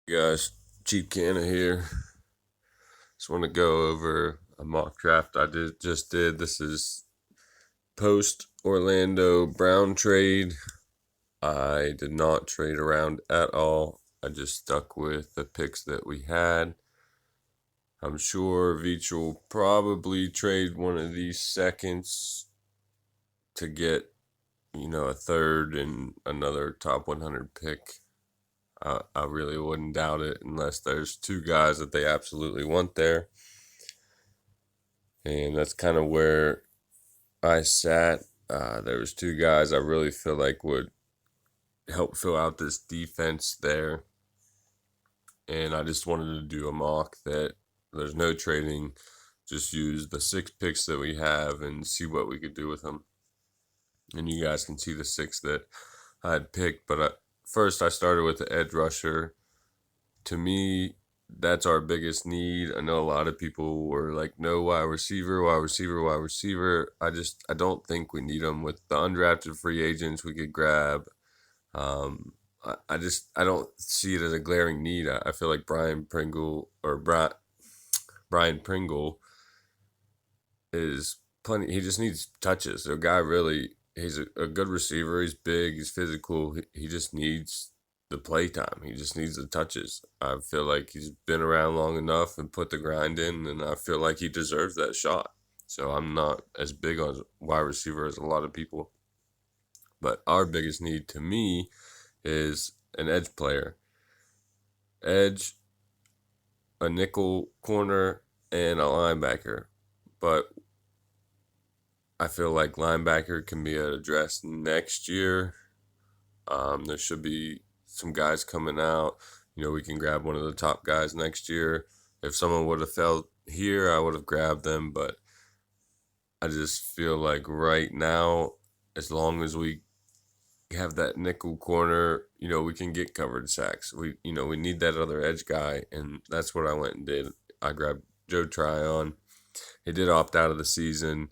Guys, Chief Canna here. Just want to go over a mock draft just did. This is post Orlando Brown trade. I did not trade around at all. I just stuck with the picks that we had. I'm sure Veach will probably trade one of these seconds to get, a third and another top 100 pick. I really wouldn't doubt it unless there's two guys that they absolutely want there. And that's kind of where I sat. There was two guys I really feel like would help fill out this defense there. And I just wanted to do a mock that there's no trading. Just use the 6 picks that we have and see what we could do with them. And you guys can see the 6 that I had picked. But first I started with the edge rusher. To me, that's our biggest need. I know a lot of people were like, no, wide receiver, wide receiver, wide receiver. I don't think we need them with the undrafted free agents we could grab. I don't see it as a glaring need. I feel like Brian Pringle is plenty. He just needs touches. The guy really, he's a good receiver. He's big. He's physical. He just needs the play time. He just needs the touches. I feel like he's been around long enough and put the grind in, and I feel like he deserves that shot. So I'm not as big on wide receiver as a lot of people. But our biggest need to me is an edge player. Edge, a nickel corner, and a linebacker. But I feel like linebacker can be addressed next year. There should be some guys coming out. We can grab one of the top guys next year. If someone would have fell here, I would have grabbed them. But I just feel like right now, as long as we have that nickel corner, we can get covered sacks. We need that other edge guy, and that's what I went and did. I grabbed Joe Tryon. He did opt out of the season,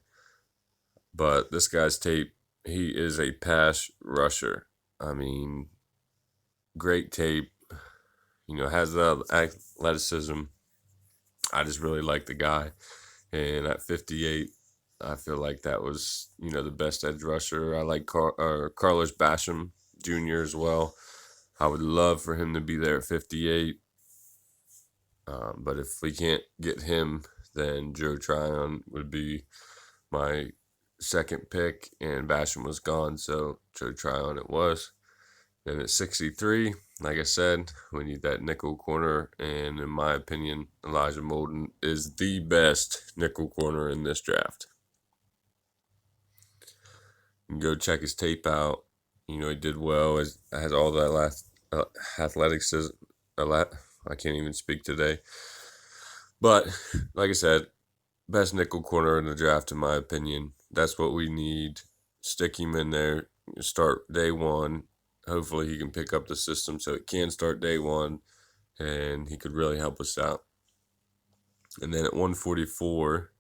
but this guy's tape, he is a pass rusher. I mean, great tape, has the athleticism. I just really like the guy. And at 58, I feel like that was, the best edge rusher. I like Carlos Basham Jr. as well. I would love for him to be there at 58. But if we can't get him, then Joe Tryon would be my second pick, and Basham was gone, so Joe Tryon it was. Then at 63, like I said, we need that nickel corner, and in my opinion, Elijah Molden is the best nickel corner in this draft. You can go check his tape out. He did well. Has all that last athleticism. I can't even speak today. But like I said, best nickel corner in the draft, in my opinion. That's what we need. Stick him in there. Start day one. Hopefully he can pick up the system so it can start day one, and he could really help us out. And then at 144,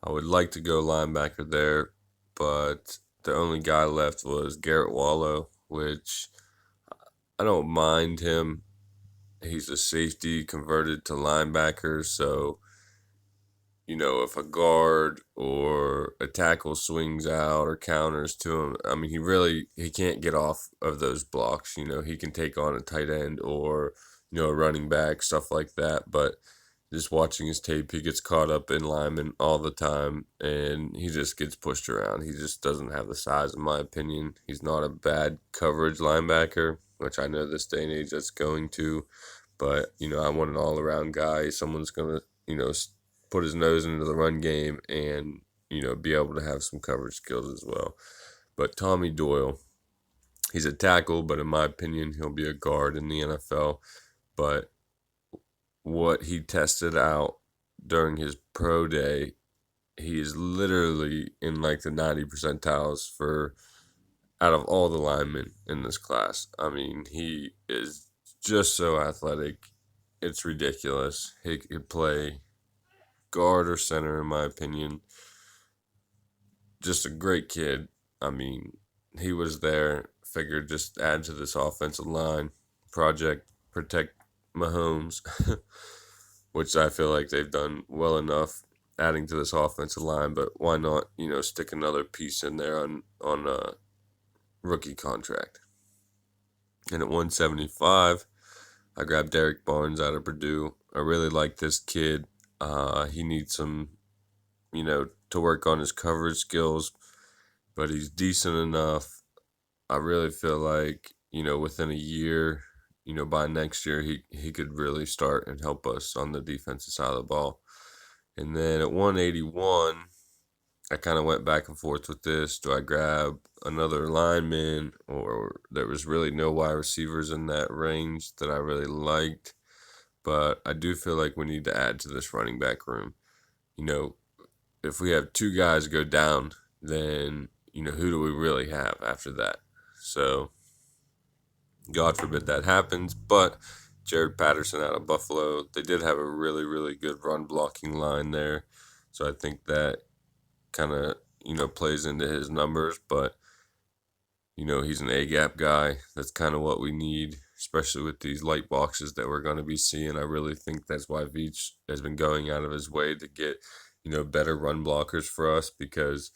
I would like to go linebacker there, but the only guy left was Garrett Wallow, which I don't mind him. He's a safety converted to linebacker, so if a guard or a tackle swings out or counters to him, I mean, he can't get off of those blocks. He can take on a tight end or, a running back, stuff like that. But just watching his tape, he gets caught up in linemen all the time, and he just gets pushed around. He just doesn't have the size, in my opinion. He's not a bad coverage linebacker, which I know this day and age that's going to. But, I want an all-around guy. Someone's going to, put his nose into the run game and, be able to have some coverage skills as well. But Tommy Doyle, he's a tackle, but in my opinion, he'll be a guard in the NFL. But what he tested out during his pro day, he is literally in like the 90 percentiles for out of all the linemen in this class. I mean, he is just so athletic. It's ridiculous. He could play guard or center, in my opinion. Just a great kid. I mean, he was there. Figured just add to this offensive line project, protect Mahomes, which I feel like they've done well enough adding to this offensive line. But why not, stick another piece in there on a rookie contract? And at 175, I grabbed Derek Barnes out of Purdue. I really like this kid. He needs some, to work on his coverage skills, but he's decent enough. I really feel like, within a year, by next year, he could really start and help us on the defensive side of the ball. And then at 181, I kind of went back and forth with this. Do I grab another lineman, or there was really no wide receivers in that range that I really liked? But I do feel like we need to add to this running back room. If we have two guys go down, then, who do we really have after that? So, God forbid that happens. But Jared Patterson out of Buffalo, they did have a really, really good run blocking line there. So I think that kind of, plays into his numbers. But, he's an A-gap guy. That's kind of what we need, especially with these light boxes that we're going to be seeing. I really think that's why Veach has been going out of his way to get, better run blockers for us, because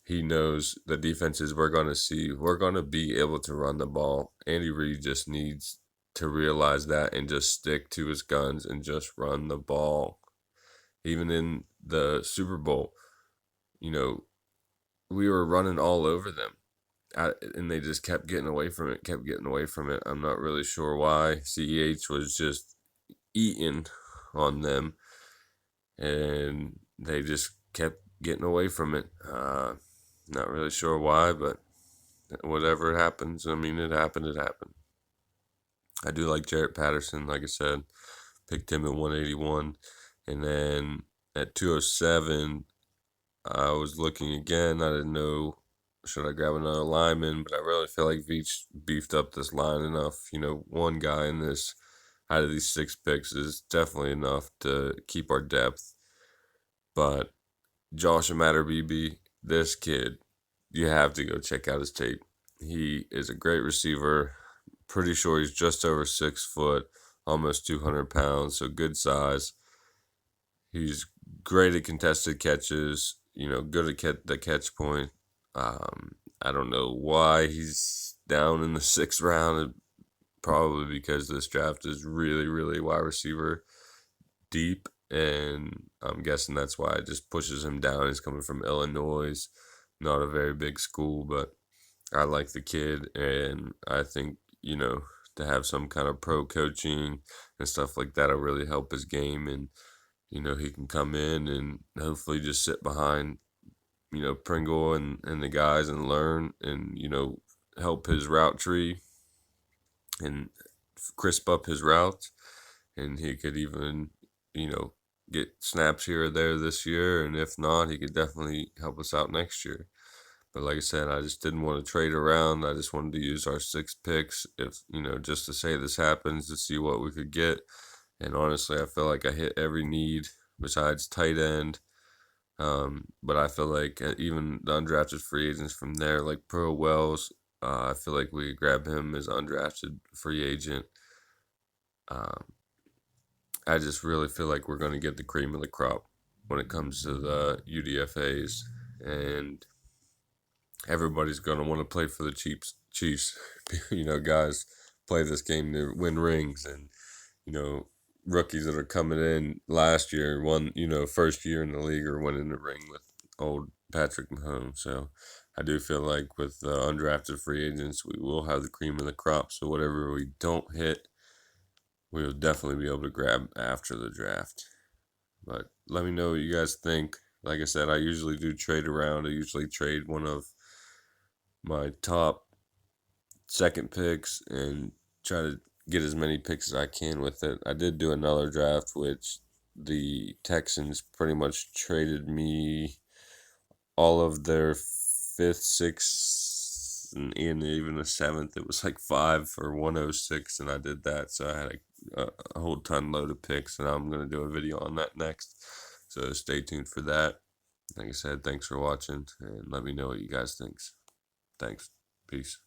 he knows the defenses we're going to see, we're going to be able to run the ball. Andy Reid just needs to realize that and just stick to his guns and just run the ball. Even in the Super Bowl, we were running all over them. And they just kept getting away from it, I'm not really sure why. CEH was just eating on them, and they just kept getting away from it. Not really sure why, but whatever happens, it happened. I do like Jarrett Patterson, like I said. Picked him at 181. And then at 207, I was looking again. I didn't know, should I grab another lineman? But I really feel like Veach beefed up this line enough. One guy in this, out of these 6 picks, is definitely enough to keep our depth. But Josh Amatter-BB, this kid, you have to go check out his tape. He is a great receiver. Pretty sure he's just over 6 foot, almost 200 pounds, so good size. He's great at contested catches, good at the catch point. I don't know why he's down in the 6th round. Probably because this draft is really, really wide receiver deep, and I'm guessing that's why it just pushes him down. He's coming from Illinois, not a very big school, but I like the kid, and I think, to have some kind of pro coaching and stuff like that will really help his game, and, he can come in and hopefully just sit behind, Pringle and the guys and learn and, help his route tree and crisp up his routes, and he could even, get snaps here or there this year, and if not, he could definitely help us out next year. But like I said, I just didn't want to trade around. I just wanted to use our 6 picks, if just to say this happens, to see what we could get. And honestly, I feel like I hit every need besides tight end. But I feel like even the undrafted free agents from there, like Pro Wells, I feel like we could grab him as undrafted free agent. Um, I just really feel like we're going to get the cream of the crop when it comes to the UDFAs, and everybody's going to want to play for the Chiefs. Guys play this game to win rings, and, rookies that are coming in last year, first year in the league, or winning the ring with old Patrick Mahomes. So I do feel like with undrafted free agents, we will have the cream of the crop. So whatever we don't hit, we'll definitely be able to grab after the draft. But let me know what you guys think. Like I said, I usually do trade around. I usually trade one of my top 2nd picks and try to get as many picks as I can with it. I did do another draft, which the Texans pretty much traded me all of their 5th, 6th, and even the 7th. It was like 5 for 106, and I did that. So I had a whole ton load of picks, and I'm going to do a video on that next. So stay tuned for that. Like I said, thanks for watching, and let me know what you guys think. Thanks. Peace.